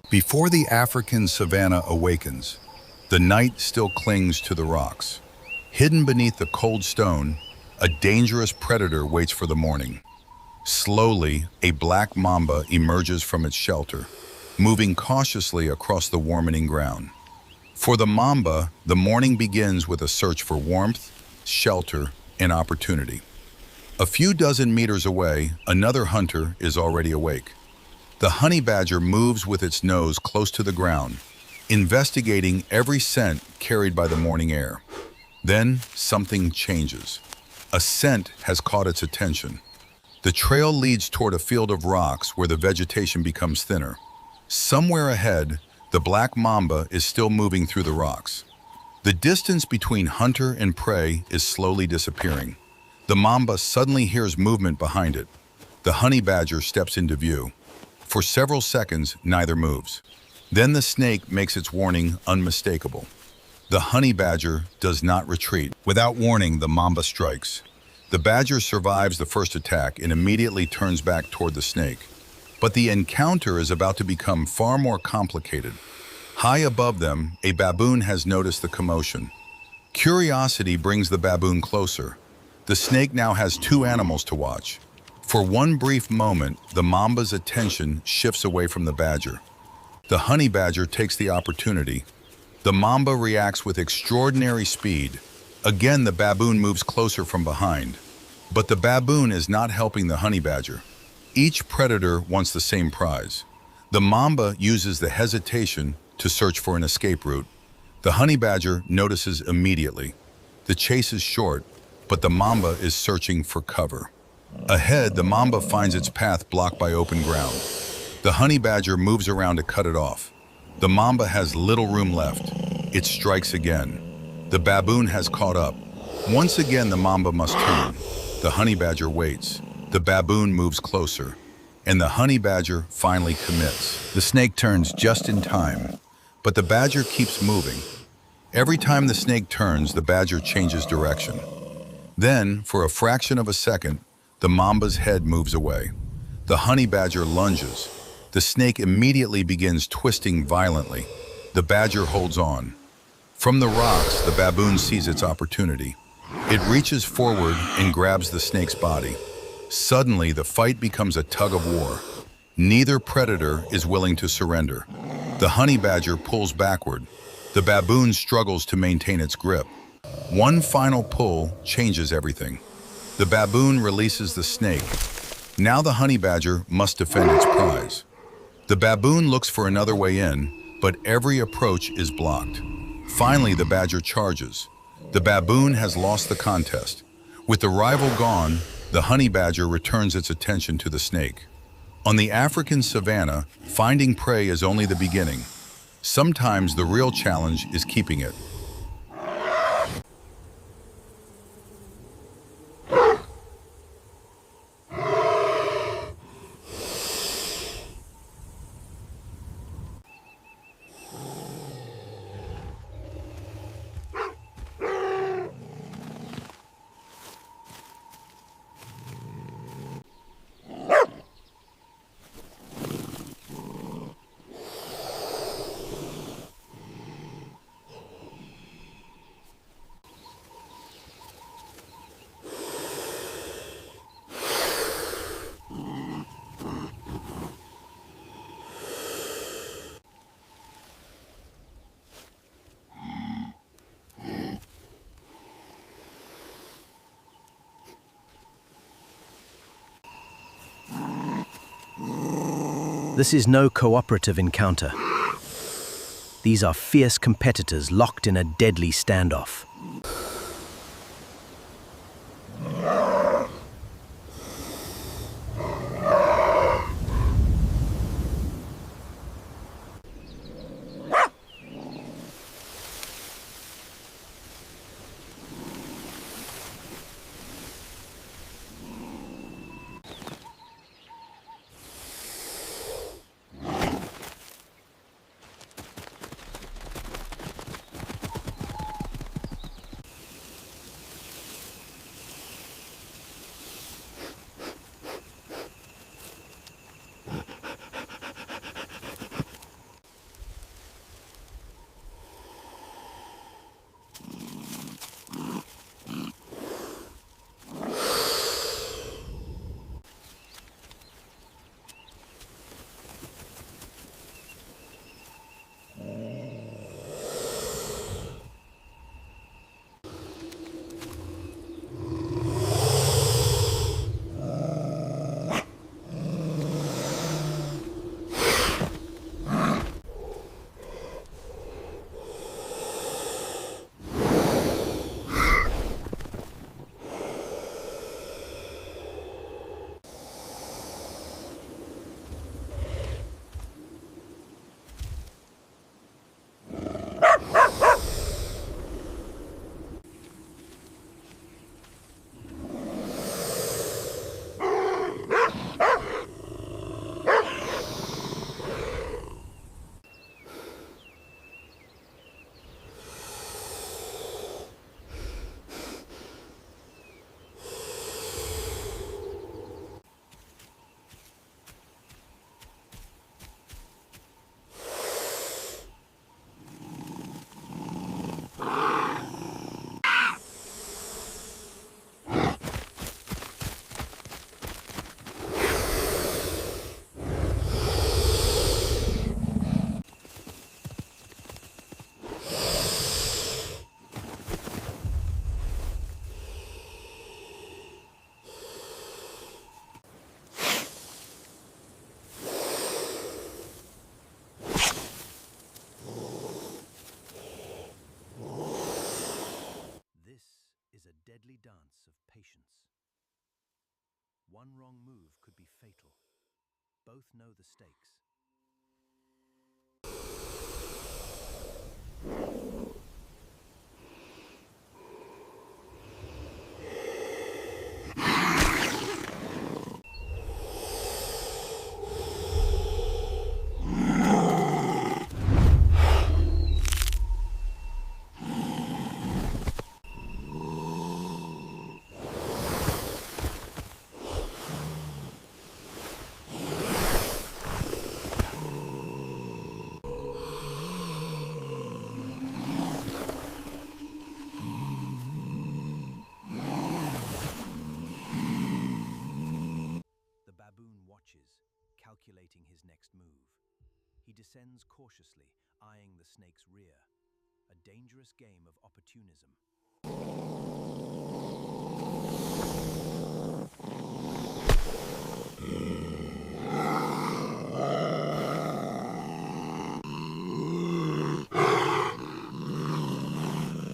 Before the African savanna awakens, the night still clings to the rocks. Hidden beneath the cold stone, a dangerous predator waits for the morning. Slowly, a black mamba emerges from its shelter, moving cautiously across the warming ground. For the mamba, the morning begins with a search for warmth, shelter, and opportunity. A few dozen meters away, another hunter is already awake. The honey badger moves with its nose close to the ground, investigating every scent carried by the morning air. Then something changes. A scent has caught its attention. The trail leads toward a field of rocks where the vegetation becomes thinner. Somewhere ahead, the black mamba is still moving through the rocks. The distance between hunter and prey is slowly disappearing. The mamba suddenly hears movement behind it. The honey badger steps into view. For several seconds, neither moves. Then the snake makes its warning unmistakable. The honey badger does not retreat. Without warning, the mamba strikes. The badger survives the first attack and immediately turns back toward the snake. But the encounter is about to become far more complicated. High above them, a baboon has noticed the commotion. Curiosity brings the baboon closer. The snake now has two animals to watch. For one brief moment, the mamba's attention shifts away from the badger. The honey badger takes the opportunity. The mamba reacts with extraordinary speed. Again, the baboon moves closer from behind. But the baboon is not helping the honey badger. Each predator wants the same prize. The mamba uses the hesitation to search for an escape route. The honey badger notices immediately. The chase is short, but the mamba is searching for cover. Ahead, the mamba finds its path blocked by open ground. The honey badger moves around to cut it off. The mamba has little room left. It strikes again. The baboon has caught up. Once again, the mamba must turn. The honey badger waits. The baboon moves closer, and the honey badger finally commits. The snake turns just in time, but the badger keeps moving. Every time the snake turns, the badger changes direction. Then, for a fraction of a second, the mamba's head moves away. The honey badger lunges. The snake immediately begins twisting violently. The badger holds on. From the rocks, the baboon sees its opportunity. It reaches forward and grabs the snake's body. Suddenly, the fight becomes a tug of war. Neither predator is willing to surrender. The honey badger pulls backward. The baboon struggles to maintain its grip. One final pull changes everything. The baboon releases the snake. Now the honey badger must defend its prize. The baboon looks for another way in, but every approach is blocked. Finally, the badger charges. The baboon has lost the contest. With the rival gone, the honey badger returns its attention to the snake. On the African savanna, finding prey is only the beginning. Sometimes the real challenge is keeping it. This is no cooperative encounter. These are fierce competitors locked in a deadly standoff. patience. One wrong move could be fatal. Both know the stakes. The baboon watches, calculating his next move. He descends cautiously, eyeing the snake's rear. A dangerous game of opportunism. A brutal tug of war in the African bush.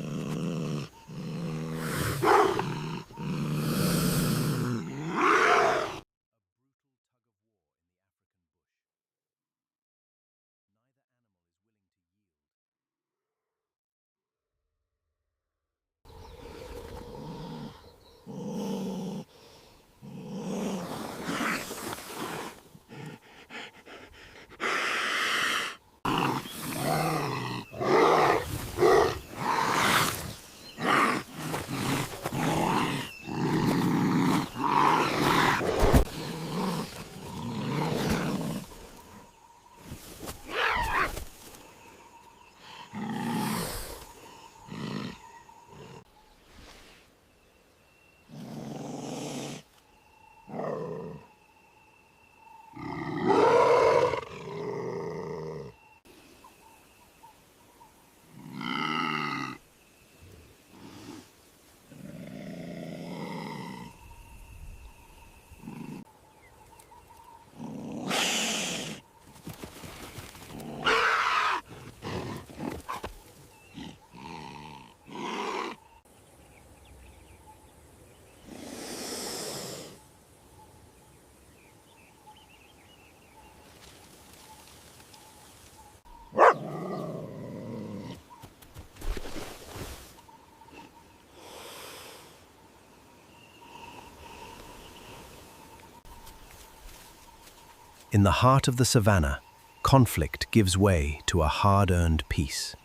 Neither animal is willing to yield. In the heart of the savannah, conflict gives way to a hard-earned peace.